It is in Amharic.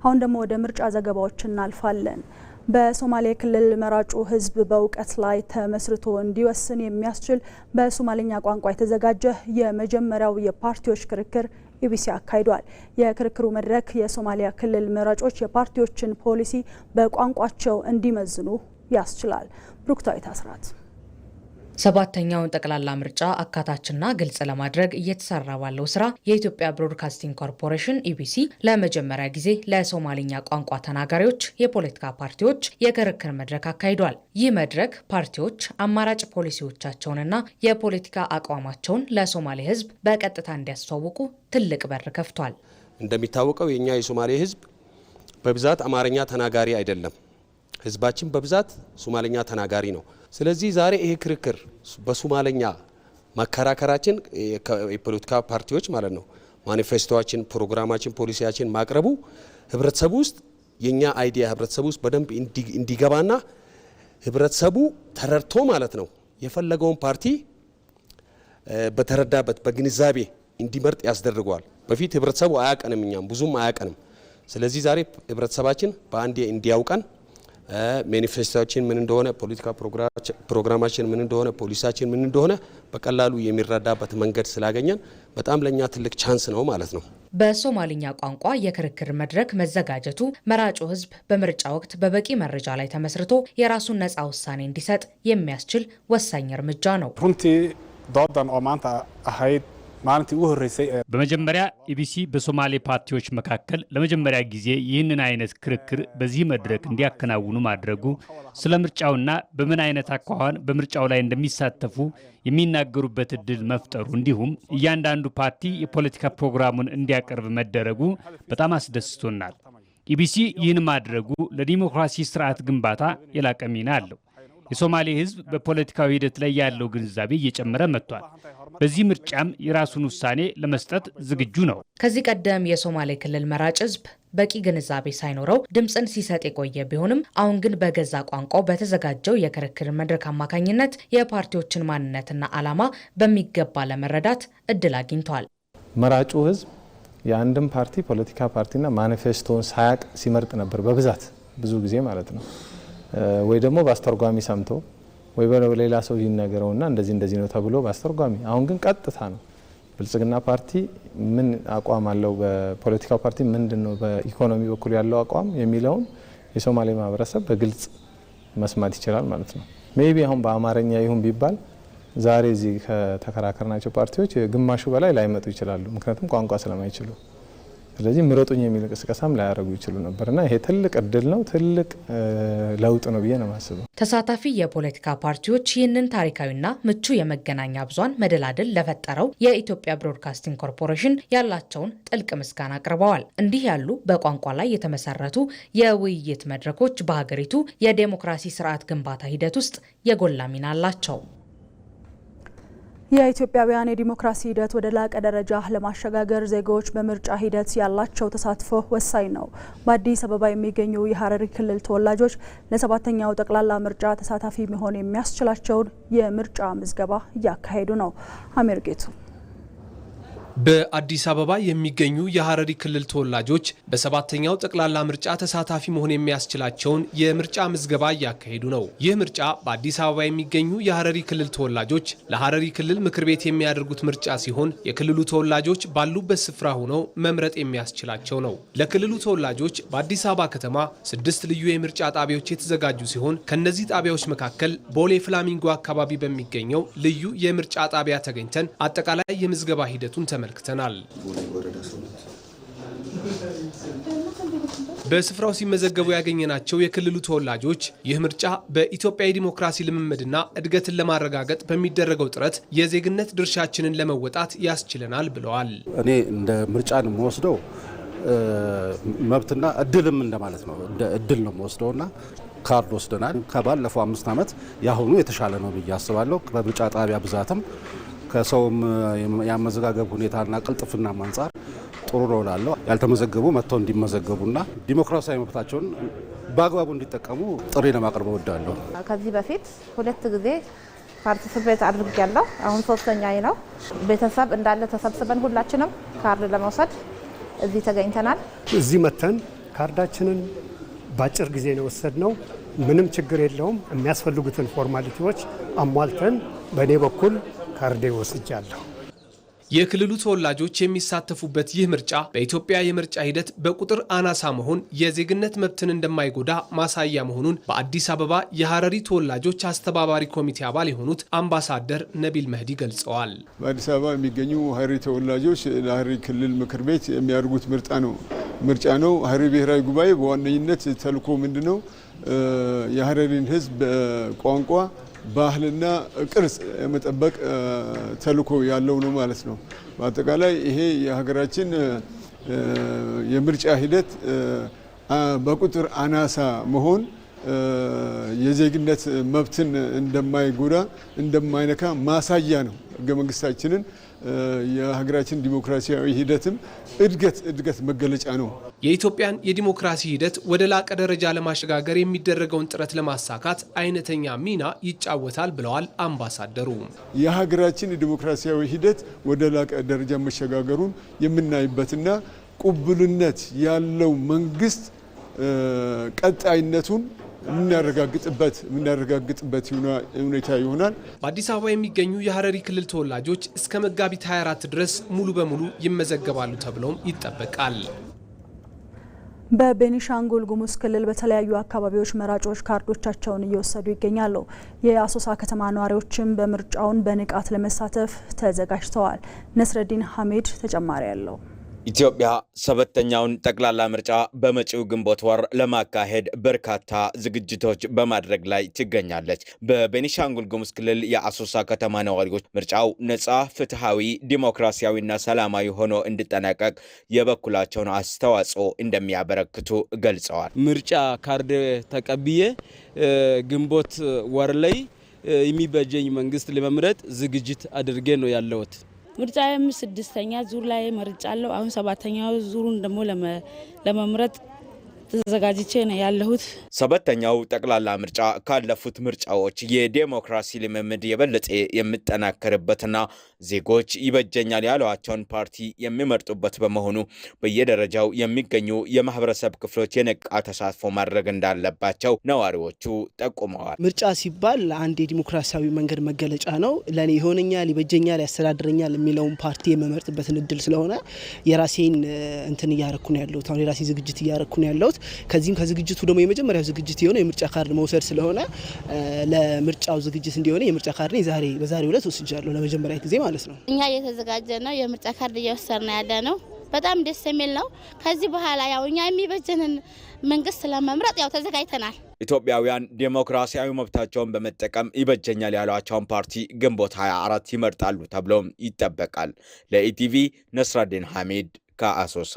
አሁን ደግሞ ወደ ምርጫ ዘገባዎች እናልፋለን። በሶማሌ ክልል መራጩ ህዝብ በእውቀት ላይ ተመስርቶ እንዲወስን የሚያስችል በሶማሌኛ ቋንቋ የተዘጋጀ የመጀመሪያው የፓርቲዎች ክርክር ኢቢሲ አካሂዷል። የክርክሩ መድረክ የሶማሊያ ክልል መራጮች የፓርቲዎችን ፖሊሲ በቋንቋቸው እንዲመዝኑ ያስችላል። ብሩክታዊት አስራት ሰባተኛውን ጠቅላላ ምርጫ አካታችና ግልጽ ለማድረግ እየተሰራ ባለው ስራ የኢትዮጵያ ብሮድካስቲንግ ኮርፖሬሽን ኢቢሲ ለመጀመሪያ ጊዜ ለሶማሊኛ ቋንቋ ተናጋሪዎች የፖለቲካ ፓርቲዎች የክርክር መድረክ አካሂዷል። ይህ መድረክ ፓርቲዎች አማራጭ ፖሊሲዎቻቸውንና የፖለቲካ አቋማቸውን ለሶማሌ ህዝብ በቀጥታ እንዲያስተዋውቁ ትልቅ በር ከፍቷል። እንደሚታወቀው የኛ የሶማሌ ህዝብ በብዛት አማርኛ ተናጋሪ አይደለም። ህዝባችን በብዛት ሶማሊኛ ተናጋሪ ነው። ስለዚህ ዛሬ ይሄ ክርክር በሶማሊኛ ማከራከራችን የፖለቲካ ፓርቲዎች ማለት ነው ማኒፌስቶአችን፣ ፕሮግራማችን፣ ፖሊሲያችን ማቅረቡ ህብረተሰቡ ውስጥ የኛ አይዲያ ህብረተሰቡ ውስጥ በደንብ እንዲገባና ህብረተሰቡ ተረድቶ ማለት ነው የፈለገውን ፓርቲ በተረዳበት በግንዛቤ እንዲመርጥ ያስደርገዋል። በፊት ህብረተሰቡ አያቀንም፣ እኛም ብዙም አያቀንም። ስለዚህ ዛሬ ህብረተሰባችን በአንዴ እንዲያውቀን ማኒፌስቶአችን ምን እንደሆነ፣ ፖለቲካ ፕሮግራማችን ምን እንደሆነ፣ ፖሊሲያችን ምን እንደሆነ በቀላሉ የሚረዳበት መንገድ ስላገኘን በጣም ለኛ ትልቅ ቻንስ ነው ማለት ነው። በሶማሊኛ ቋንቋ የክርክር መድረክ መዘጋጀቱ መራጩ ህዝብ በምርጫ ወቅት በበቂ መረጃ ላይ ተመስርቶ የራሱን ነፃ ውሳኔ እንዲሰጥ የሚያስችል ወሳኝ እርምጃ ነው። በመጀመሪያ ኢቢሲ በሶማሌ ፓርቲዎች መካከል ለመጀመሪያ ጊዜ ይህንን አይነት ክርክር በዚህ መድረክ እንዲያከናውኑ ማድረጉ ስለ ምርጫውና በምን አይነት አኳኋን በምርጫው ላይ እንደሚሳተፉ የሚናገሩበት እድል መፍጠሩ እንዲሁም እያንዳንዱ ፓርቲ የፖለቲካ ፕሮግራሙን እንዲያቀርብ መደረጉ በጣም አስደስቶናል። ኢቢሲ ይህን ማድረጉ ለዲሞክራሲ ስርዓት ግንባታ የላቀ ሚና አለው። የሶማሌ ህዝብ በፖለቲካዊ ሂደት ላይ ያለው ግንዛቤ እየጨመረ መጥቷል። በዚህ ምርጫም የራሱን ውሳኔ ለመስጠት ዝግጁ ነው። ከዚህ ቀደም የሶማሌ ክልል መራጭ ህዝብ በቂ ግንዛቤ ሳይኖረው ድምፅን ሲሰጥ የቆየ ቢሆንም አሁን ግን በገዛ ቋንቋው በተዘጋጀው የክርክር መድረክ አማካኝነት የፓርቲዎችን ማንነትና ዓላማ በሚገባ ለመረዳት እድል አግኝቷል። መራጩ ህዝብ የአንድም ፓርቲ ፖለቲካ ፓርቲና ማኒፌስቶን ሳያቅ ሲመርጥ ነበር በብዛት ብዙ ጊዜ ማለት ነው። ወይ ደግሞ በአስተርጓሚ ሰምቶ ወይ በሌላ ሰው ይነገረውና እንደዚህ ነው ተብሎ በአስተርጓሚ። አሁን ግን ቀጥታ ነው። ብልጽግና ፓርቲ ምን አቋም አለው፣ በፖለቲካ ፓርቲ ምንድነው በኢኮኖሚ በኩል ያለው አቋም የሚለውን የሶማሌ ማህበረሰብ በግልጽ መስማት ይችላል ማለት ነው። ሜቢ አሁን በአማርኛ ይሁን ቢባል ዛሬ እዚህ ከተከራከርናቸው ፓርቲዎች ግማሹ በላይ ላይመጡ ይችላሉ፣ ምክንያቱም ቋንቋ ስለማይችሉ። ስለዚህ ምረጡኝ የሚል እንቅስቃሴም ላያደርጉ ይችሉ ነበርና ይሄ ትልቅ እድል ነው፣ ትልቅ ለውጥ ነው ብዬ ነው የማስበው። ተሳታፊ የፖለቲካ ፓርቲዎች ይህንን ታሪካዊና ምቹ የመገናኛ ብዙሃን መደላድል ለፈጠረው የኢትዮጵያ ብሮድካስቲንግ ኮርፖሬሽን ያላቸውን ጥልቅ ምስጋና አቅርበዋል። እንዲህ ያሉ በቋንቋ ላይ የተመሰረቱ የውይይት መድረኮች በሀገሪቱ የዴሞክራሲ ስርዓት ግንባታ ሂደት ውስጥ የጎላ ሚና አላቸው። የኢትዮጵያውያን የዲሞክራሲ ሂደት ወደ ላቀ ደረጃ ለማሸጋገር ዜጎች በምርጫ ሂደት ያላቸው ተሳትፎ ወሳኝ ነው። በአዲስ አበባ የሚገኙ የሀረሪ ክልል ተወላጆች ለሰባተኛው ጠቅላላ ምርጫ ተሳታፊ መሆን የሚያስችላቸውን የምርጫ ምዝገባ እያካሄዱ ነው። አሚር ጌቱ በአዲስ አበባ የሚገኙ የሀረሪ ክልል ተወላጆች በሰባተኛው ጠቅላላ ምርጫ ተሳታፊ መሆን የሚያስችላቸውን የምርጫ ምዝገባ እያካሄዱ ነው። ይህ ምርጫ በአዲስ አበባ የሚገኙ የሀረሪ ክልል ተወላጆች ለሀረሪ ክልል ምክር ቤት የሚያደርጉት ምርጫ ሲሆን የክልሉ ተወላጆች ባሉበት ስፍራ ሆነው መምረጥ የሚያስችላቸው ነው። ለክልሉ ተወላጆች በአዲስ አበባ ከተማ 6 ልዩ የምርጫ ጣቢያዎች የተዘጋጁ ሲሆን ከነዚህ ጣቢያዎች መካከል ቦሌ ፍላሚንጎ አካባቢ በሚገኘው ልዩ የምርጫ ጣቢያ ተገኝተን አጠቃላይ የምዝገባ ሂደቱን ተመልክተናል። በስፍራው ሲመዘገቡ ያገኘናቸው የክልሉ ተወላጆች ይህ ምርጫ በኢትዮጵያ የዲሞክራሲ ልምምድና እድገትን ለማረጋገጥ በሚደረገው ጥረት የዜግነት ድርሻችንን ለመወጣት ያስችለናል ብለዋል። እኔ እንደ ምርጫ ነው የምወስደው መብትና እድልም እንደማለት ነው። እንደ እድል ነው የምወስደውና ካርድ ወስደናል። ከባለፈው 5 ዓመት ያሁኑ የተሻለ ነው ብዬ አስባለሁ። በምርጫ ጣቢያ ብዛትም ከሰውም ያመዘጋገብ ሁኔታና ቅልጥፍና አንጻር ጥሩ ነው እላለሁ። ያልተመዘገቡ መጥተው እንዲመዘገቡና ዲሞክራሲያዊ መብታቸውን በአግባቡ እንዲጠቀሙ ጥሪ ለማቅረብ እወዳለሁ። ከዚህ በፊት 2 ጊዜ ፓርቲሲፔት አድርጌያለሁ። አሁን 3ኛዬ ነው። ቤተሰብ እንዳለ ተሰብስበን ሁላችንም ካርድ ለመውሰድ እዚህ ተገኝተናል። እዚህ መተን ካርዳችንን በአጭር ጊዜ ነው ወሰድነው። ምንም ችግር የለውም። የሚያስፈልጉትን ፎርማሊቲዎች አሟልተን በእኔ በኩል ካርዴ ወስጃለሁ። የክልሉ ተወላጆች የሚሳተፉበት ይህ ምርጫ በኢትዮጵያ የምርጫ ሂደት በቁጥር አናሳ መሆን የዜግነት መብትን እንደማይጎዳ ማሳያ መሆኑን በአዲስ አበባ የሐረሪ ተወላጆች አስተባባሪ ኮሚቴ አባል የሆኑት አምባሳደር ነቢል መህዲ ገልጸዋል። በአዲስ አበባ የሚገኙ ሐረሪ ተወላጆች ለሐረሪ ክልል ምክር ቤት የሚያደርጉት ምርጫ ነው። ሐረሪ ብሔራዊ ጉባኤ በዋነኝነት ተልዕኮ ምንድነው? የሐረሪን ሕዝብ ቋንቋ ባህልና ቅርጽ የመጠበቅ ተልዕኮ ያለው ነው ማለት ነው። በአጠቃላይ ይሄ የሀገራችን የምርጫ ሂደት በቁጥር አናሳ መሆን የዜግነት መብትን እንደማይጎዳ እንደማይነካ ማሳያ ነው። ሕገ መንግስታችንን የሀገራችን ዲሞክራሲያዊ ሂደትም እድገት መገለጫ ነው። የኢትዮጵያን የዲሞክራሲ ሂደት ወደ ላቀ ደረጃ ለማሸጋገር የሚደረገውን ጥረት ለማሳካት አይነተኛ ሚና ይጫወታል ብለዋል አምባሳደሩ። የሀገራችን የዲሞክራሲያዊ ሂደት ወደ ላቀ ደረጃ መሸጋገሩን የምናይበትና ቅቡልነት ያለው መንግስት ቀጣይነቱን የምናረጋግጥበት ሁኔታ ይሆናል። በአዲስ አበባ የሚገኙ የሐረሪ ክልል ተወላጆች እስከ መጋቢት 24 ድረስ ሙሉ በሙሉ ይመዘገባሉ ተብሎም ይጠበቃል። በቤኒሻንጉል ጉሙዝ ክልል በተለያዩ አካባቢዎች መራጮች ካርዶቻቸውን እየወሰዱ ይገኛሉ። የአሶሳ ከተማ ነዋሪዎችም በምርጫውን በንቃት ለመሳተፍ ተዘጋጅተዋል። ነስረዲን ሐሚድ ተጨማሪ ያለው። ኢትዮጵያ ሰባተኛውን ጠቅላላ ምርጫ በመጪው ግንቦት ወር ለማካሄድ በርካታ ዝግጅቶች በማድረግ ላይ ትገኛለች። በቤኒሻንጉል ጉሙዝ ክልል የአሶሳ ከተማ ነዋሪዎች ምርጫው ነጻ፣ ፍትሃዊ፣ ዲሞክራሲያዊና ሰላማዊ ሆኖ እንዲጠናቀቅ የበኩላቸውን አስተዋጽኦ እንደሚያበረክቱ ገልጸዋል። ምርጫ ካርድ ተቀብዬ ግንቦት ወር ላይ የሚበጀኝ መንግስት ለመምረጥ ዝግጅት አድርጌ ነው ያለሁት። ምርጫም 6ኛ ዙር ላይ መርጫለሁ። አሁን 7ኛው ዙሩን ደግሞ ለመምረጥ ተዘጋጅቼ ነው ያለሁት። ሰባተኛው ጠቅላላ ምርጫ ካለፉት ምርጫዎች የዲሞክራሲ ልምምድ የበለጠ የሚጠናከርበትና ዜጎች ይበጀኛል ያሏቸውን ፓርቲ የሚመርጡበት በመሆኑ በየደረጃው የሚገኙ የማህበረሰብ ክፍሎች የነቃ ተሳትፎ ማድረግ እንዳለባቸው ነዋሪዎቹ ጠቁመዋል። ምርጫ ሲባል አንድ የዲሞክራሲያዊ መንገድ መገለጫ ነው። ለኔ ይሆነኛል፣ ይበጀኛል፣ ያስተዳድረኛል የሚለውን ፓርቲ የመመርጥበትን እድል ስለሆነ የራሴን እያረኩ ነው ያለሁት። አሁን የራሴ ዝግጅት እያረኩ ነው ያለሁት። ከዚህም ከዝግጅቱ ደግሞ የመጀመሪያው ዝግጅት የሆነ የምርጫ ካርድ መውሰድ ስለሆነ ለምርጫው ዝግጅት እንዲሆነ የምርጫ ካርድ በዛሬው ዕለት ወስጃለሁ ለመጀመሪያ ጊዜ ማለት ነው። እኛ እየተዘጋጀ ነው፣ የምርጫ ካርድ እየወሰድን ያለ ነው። በጣም ደስ የሚል ነው። ከዚህ በኋላ እኛ የሚበጀንን መንግስት ለመምረጥ ተዘጋጅተናል። ኢትዮጵያውያን ዲሞክራሲያዊ መብታቸውን በመጠቀም ይበጀኛል ያሏቸውን ፓርቲ ግንቦት 24 ይመርጣሉ ተብሎም ይጠበቃል። ለኢቲቪ ነስራዲን ሐሚድ ከአሶሳ።